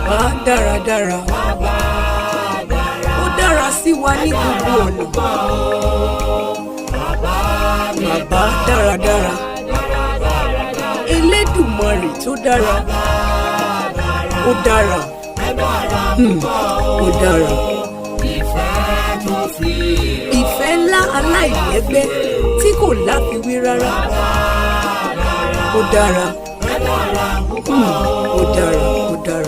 Bàbá dáradára. Ó dára sí wa ní gbogbo ọ̀nà. Bàbá dáradára. Elédùmarè tó dára. Ó dára. Ó dára. Ìfẹ́ ńlá aláìlẹ́gbẹ́ tí kò láfiwé rárá. Ó dára. Ó dára. Ó dára.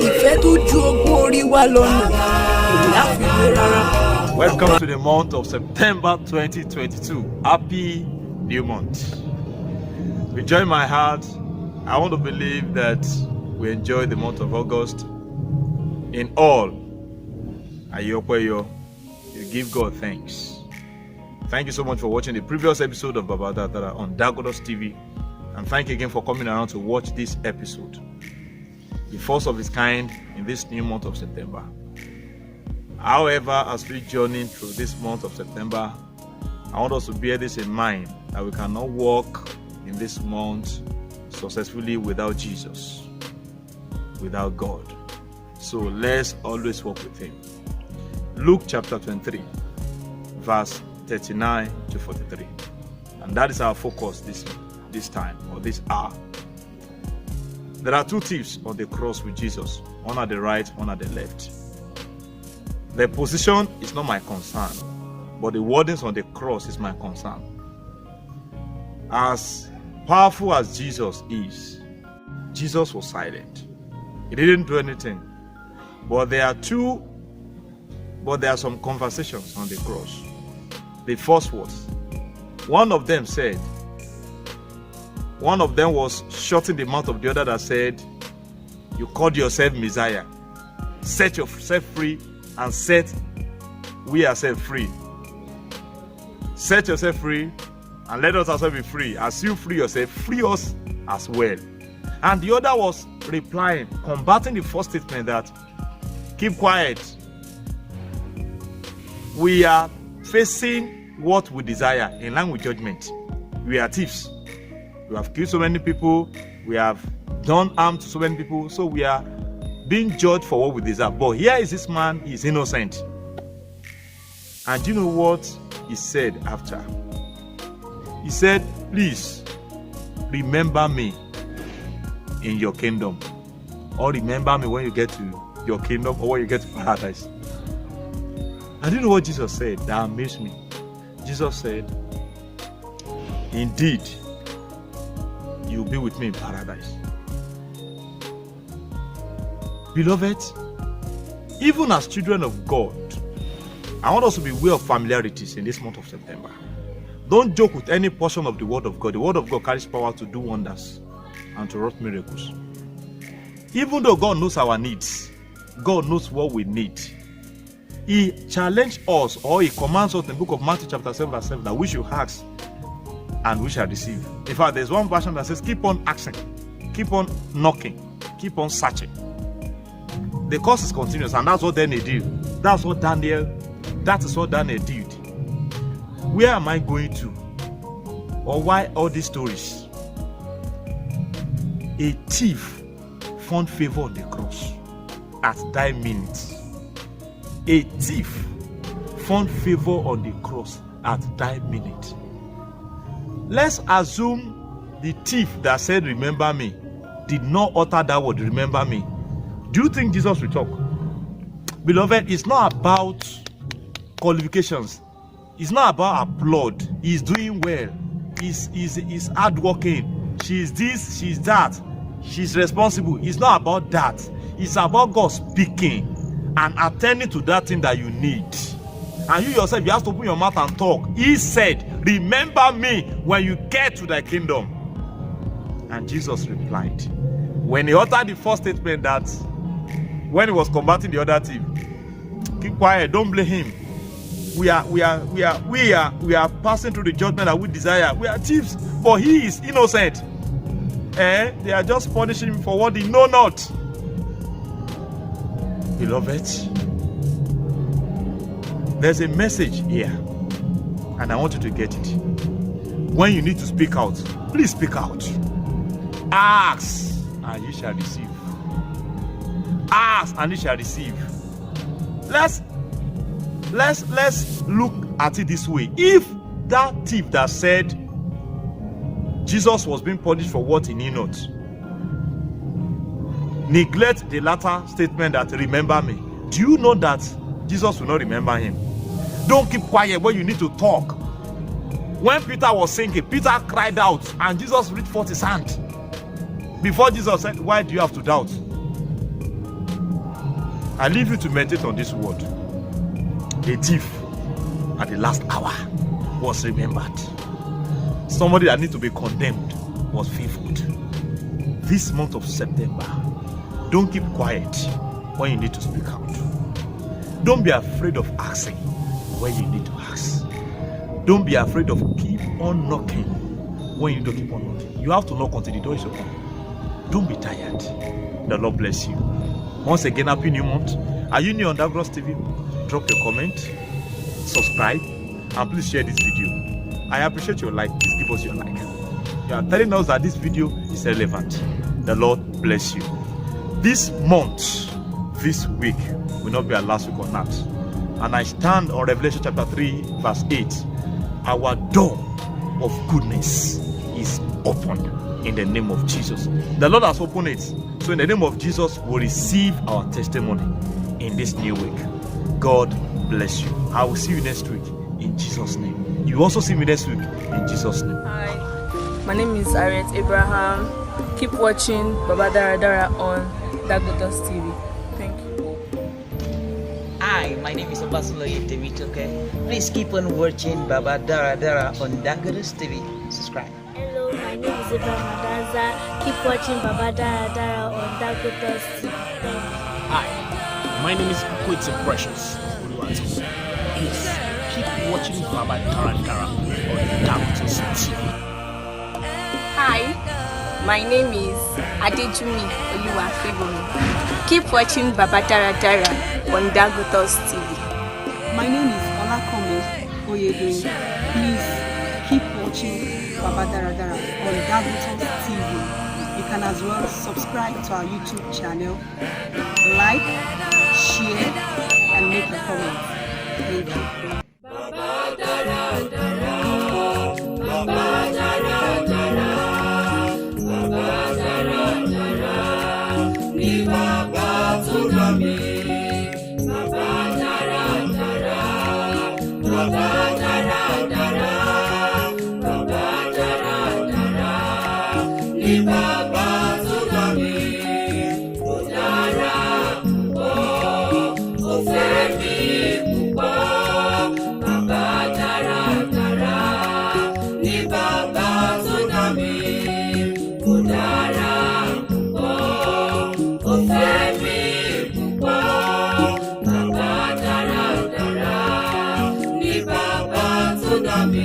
Ìfẹ́ tó ju ogún orí wa lọ́nà kò láfiwé rárá. Welcome to the month of September 2022. Happy new month. With joy in my heart, I want to believe that we enjoy the month of August. In all, Ayopeyo, you give God thanks. Thank you so much for watching the previous episode of BABA DARADARA on DAGOTUS TV. And thank you again for coming around to watch this episode, the first of its kind in this new month of September. However, as we journey through this month of September, I want us to bear this in mind, that we cannot walk in this month successfully without Jesus, without God. So let's always walk with Him. Luke chapter 23, verse 39 to 43. And that is our focus this time, or this hour. There are two thieves on the cross with Jesus, one at the right, one at the left. Their position is not my concern, but the wordings on the cross is my concern. As powerful as Jesus is, Jesus was silent. He didn't do anything. But there are some conversations on the cross. The first was, one of them was shutting the mouth of the other that said, you called yourself Messiah. Set yourself free and set we ourselves free. Set yourself free and let us also be free. As you free yourself, free us as well. And the other was replying, combating the first statement that, keep quiet. We are facing what we desire in line with judgment. We are thieves. We have killed so many people. We have done harm to so many people. So we are being judged for what we deserve. But here is this man, he is innocent. And you know what he said after? He said, please remember me in your kingdom. Or remember me when you get to your kingdom, or when you get to paradise. And you know what Jesus said? That amazed me. Jesus said, indeed, you'll be with me in paradise. Beloved, even as children of God, I want us to be aware of familiarities in this month of September. Don't joke with any portion of the Word of God. The Word of God carries power to do wonders and to work miracles. Even though God knows our needs, God knows what we need. He challenged us, or He commands us in the book of Matthew chapter 7 verse 7 that we should ask and we shall receive. In fact, there's one version that says, keep on asking, keep on knocking, keep on searching. The course is continuous, and that's what Daniel did. That is what Daniel did. Where am I going to? Or why all these stories? A thief found favor on the cross at that minute. A thief found favor on the cross at that minute. Let's assume the thief that said, remember me, did not utter that word, remember me. Do you think Jesus will talk? Beloved, it's not about qualifications. It's not about applaud. He's doing well. He's hardworking. She's this, she's that. She's responsible. It's not about that. It's about God speaking and attending to that thing that you need. And you yourself, you have to open your mouth and talk. He said, remember me when you get to thy kingdom. And Jesus replied, when he uttered the first statement, that when he was combating the other thief, keep quiet, don't blame him. We are passing through the judgment that we desire. We are thieves, but he is innocent. They are just punishing him for what they know not. Beloved, there's a message here, and I want you to get it. When you need to speak out, please speak out. Ask and you shall receive. Ask and you shall receive. Let's look at it this way. If that thief that said Jesus was being punished for what he knew not, neglect the latter statement that remember me, do you know that Jesus will not remember him? Don't keep quiet when you need to talk. When Peter was sinking, Peter cried out and Jesus reached forth his hand. Before Jesus said, why do you have to doubt? I leave you to meditate on this word. A thief at the last hour was remembered. Somebody that needs to be condemned was favored. This month of September, don't keep quiet when you need to speak out. Don't be afraid of asking when you need to ask. Don't be afraid of keep on knocking when you need to keep on knocking. You have to knock until the door is open. Don't be tired. The Lord bless you. Once again, happy new month. Are you new on DAGOTUS TV? Drop your comment, subscribe, and please share this video. I appreciate your like. Please give us your like. You are telling us that this video is relevant. The Lord bless you. This month, this week, will not be our last week on earth. And I stand on Revelation chapter 3, verse 8. Our door of goodness is open in the name of Jesus. The Lord has opened it. So in the name of Jesus, we'll receive our testimony in this new week. God bless you. I will see you next week in Jesus' name. You also see me next week in Jesus' name. Hi, my name is Harriet Abraham. Keep watching BABA DARADARA on DAGOTUS TV. Thank you. Hi, my name is Fejosbabatv. Please keep on watching BABA DARADARA on DAGOTUS TV. Subscribe. Hello, my name is Ibrahim. Keep watching BABA DARADARA on DAGOTUS TV. Hi, my name is Quite Precious. Please keep watching BABA DARADARA on DAGOTUS TV. Hi, my name is Ade-Eko. Keep watching BABA DARADARA on DAGOTUS TV. My name is Please keep watching BABA DARADARA on DAGOTUS TV. You can as well subscribe to our YouTube channel, like, share, and make a comment. Thank you. Baba